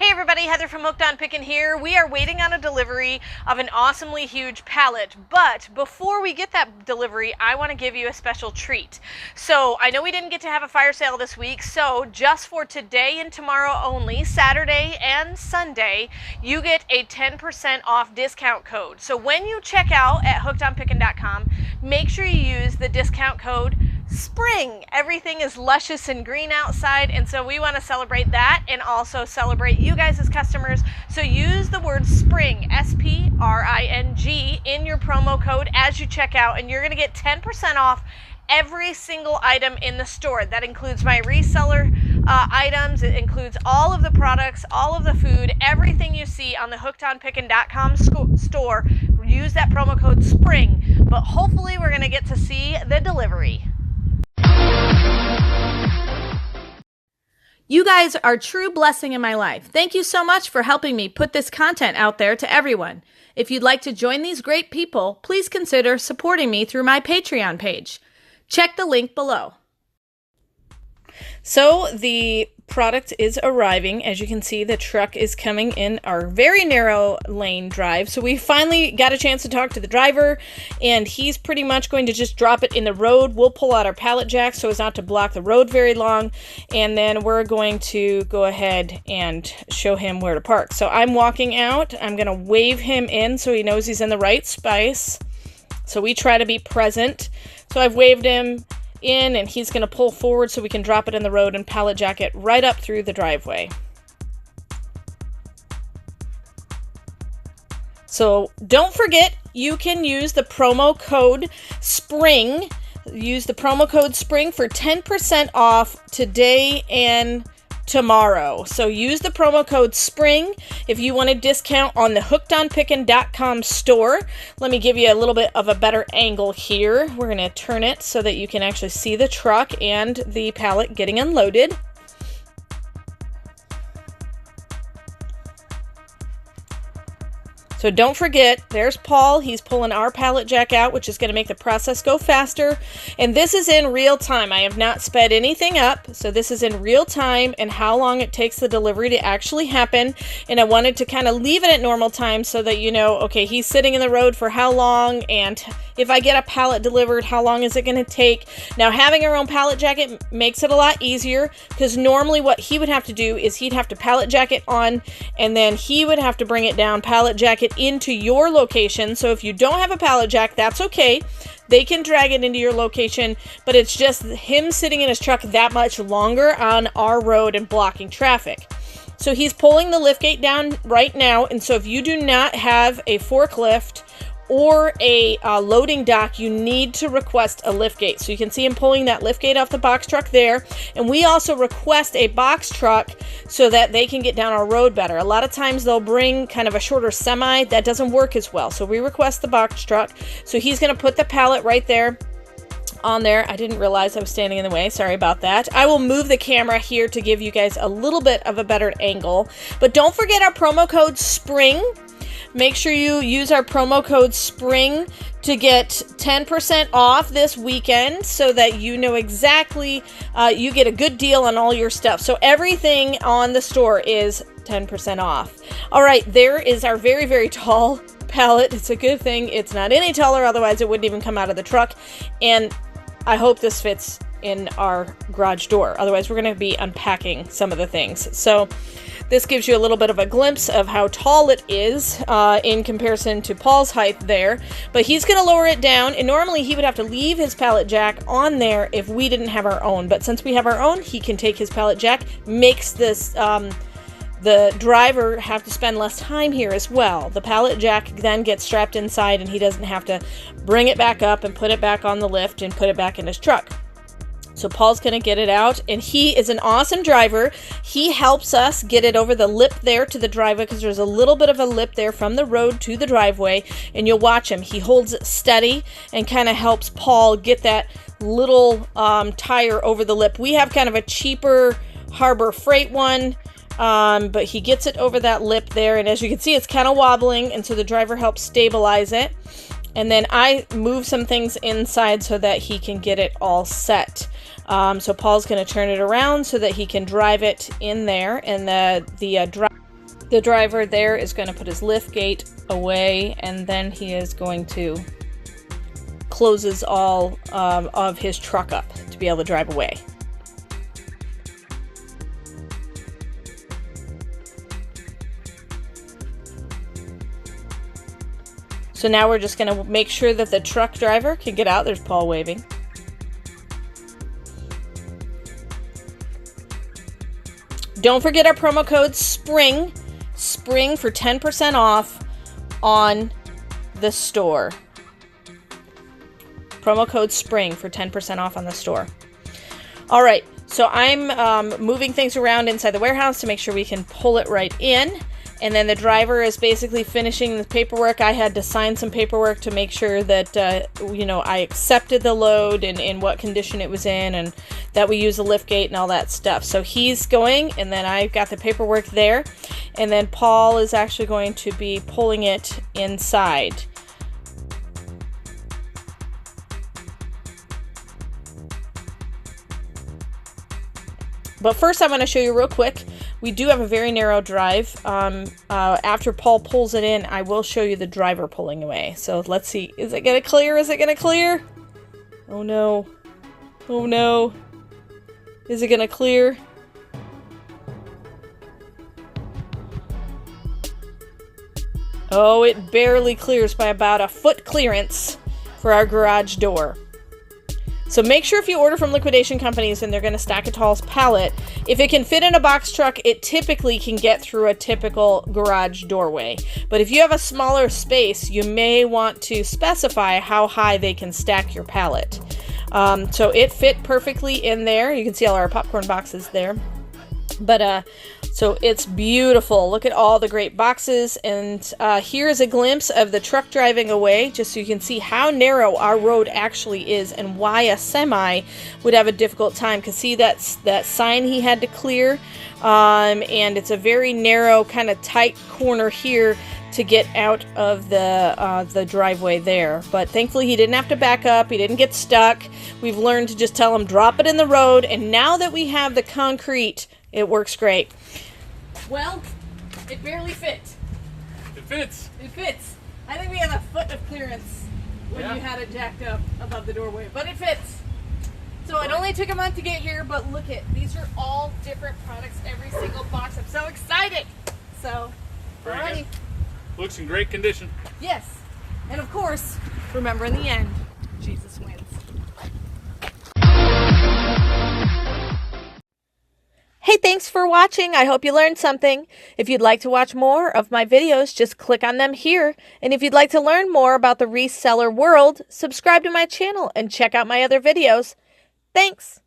Hey everybody, Heather from Hooked on Pickin here. We are waiting on a delivery of an awesomely huge pallet, but before we get that delivery, I want to give you a special treat. So I know we didn't get to have a fire sale this week, so just for today and tomorrow only, Saturday and Sunday, you get a 10% off discount code. So when you check out at hookedonpickin.com, make sure you use the discount code SPRING. Everything is luscious and green outside, and so we want to celebrate that and also celebrate you guys as customers. So use the word SPRING, S-P-R-I-N-G, in your promo code as you check out, and you're going to get 10% off every single item in the store. That includes my reseller items. It includes all of the products, all of the food, everything you see on the hookedonpickin.com store. Use that promo code SPRING, but hopefully we're going to get to see the delivery. You guys are a true blessing in my life. Thank you so much for helping me put this content out there to everyone. If you'd like to join these great people, please consider supporting me through my Patreon page. Check the link below. So the product is arriving. As you can see, the truck is coming in our very narrow lane drive. So we finally got a chance to talk to the driver, and he's pretty much going to just drop it in the road. We'll pull out our pallet jack so as not to block the road very long, and then we're going to go ahead and show him where to park. So I'm walking out. I'm going to wave him in so he knows he's in the right space. So we try to be present. So I've waved him in, and he's going to pull forward so we can drop it in the road and pallet jack it right up through the driveway. So don't forget, you can use the promo code SPRING. Use the promo code SPRING for 10% off today and tomorrow. So use the promo code SPRING if you want a discount on the hookedonpickin.com store. Let me give you a little bit of a better angle here. We're going to turn it so that you can actually see the truck and the pallet getting unloaded. So don't forget, there's Paul. He's pulling our pallet jack out, which is going to make the process go faster. And this is in real time. I have not sped anything up. So this is in real time and how long it takes the delivery to actually happen. And I wanted to kind of leave it at normal time so that you know, okay, he's sitting in the road for how long, and if I get a pallet delivered, how long is it going to take? Now, having our own pallet jacket makes it a lot easier, because normally what he would have to do is he'd have to pallet jacket on, and then he would have to bring it down, pallet jacket into your location. So if you don't have a pallet jack, that's okay. They can drag it into your location, but it's just him sitting in his truck that much longer on our road and blocking traffic. So he's pulling the liftgate down right now, and so if you do not have a forklift or a loading dock, you need to request a liftgate. So you can see him pulling that liftgate off the box truck there. And we also request a box truck so that they can get down our road better. A lot of times they'll bring kind of a shorter semi. That doesn't work as well. So we request the box truck. So he's going to put the pallet right there on there. I didn't realize I was standing in the way. Sorry about that. I will move the camera here to give you guys a little bit of a better angle. But don't forget our promo code SPRING. Make sure you use our promo code SPRING to get 10% off this weekend so that you know exactly, you get a good deal on all your stuff. So everything on the store is 10% off. All right, there is our very, very tall pallet. It's a good thing it's not any taller, otherwise it wouldn't even come out of the truck. And I hope this fits in our garage door. Otherwise, we're going to be unpacking some of the things. So this gives you a little bit of a glimpse of how tall it is in comparison to Paul's height there. But he's going to lower it down, and normally he would have to leave his pallet jack on there if we didn't have our own. But since we have our own, he can take his pallet jack, makes this the driver have to spend less time here as well. The pallet jack then gets strapped inside, and he doesn't have to bring it back up and put it back on the lift and put it back in his truck. So Paul's going to get it out, and he is an awesome driver. He helps us get it over the lip there to the driveway, because there's a little bit of a lip there from the road to the driveway, and you'll watch him. He holds it steady and kind of helps Paul get that little tire over the lip. We have kind of a cheaper Harbor Freight one, but he gets it over that lip there, and as you can see, it's kind of wobbling, and so the driver helps stabilize it. And then I move some things inside so that he can get it all set. So Paul's going to turn it around so that he can drive it in there, and the The driver there is going to put his lift gate away, and then he is going to closes all of his truck up to be able to drive away. So now we're just going to make sure that the truck driver can get out. There's Paul waving. Don't forget our promo code SPRING for 10% off on the store. Promo code SPRING for 10% off on the store. All right, so I'm moving things around inside the warehouse to make sure we can pull it right in. And then the driver is basically finishing the paperwork. I had to sign some paperwork to make sure that, I accepted the load and in what condition it was in, and that we use the lift gate and all that stuff. So he's going, and then I've got the paperwork there. And then Paul is actually going to be pulling it inside. But first I'm going to show you real quick. We do have a very narrow drive. After Paul pulls it in, I will show you the driver pulling away. So let's see. Is it going to clear? Is it going to clear? Oh no. Oh no. Is it going to clear? Oh, it barely clears by about a foot clearance for our garage door. So make sure if you order from liquidation companies and they're going to stack a tall pallet, if it can fit in a box truck, it typically can get through a typical garage doorway. But if you have a smaller space, you may want to specify how high they can stack your pallet. So it fit perfectly in there. You can see all our popcorn boxes there. But so it's beautiful. Look at all the great boxes. And here is a glimpse of the truck driving away, just so you can see how narrow our road actually is and why a semi would have a difficult time. Because see that sign he had to clear? And it's a very narrow, kind of tight corner here to get out of the driveway there. But thankfully he didn't have to back up. He didn't get stuck. We've learned to just tell him, drop it in the road. And now that we have the concrete, it works great. Well, it barely fit. It fits. It fits. I think we had a foot of clearance when you had it jacked up above the doorway, but it fits. So it only took a month to get here, but look at, these are all different products, every single box. I'm so excited. So, alrighty. Looks in great condition. Yes. And of course, remember in the end, Jesus wins. Hey, thanks for watching. I hope you learned something. If you'd like to watch more of my videos, just click on them here. And if you'd like to learn more about the reseller world, subscribe to my channel and check out my other videos. Thanks.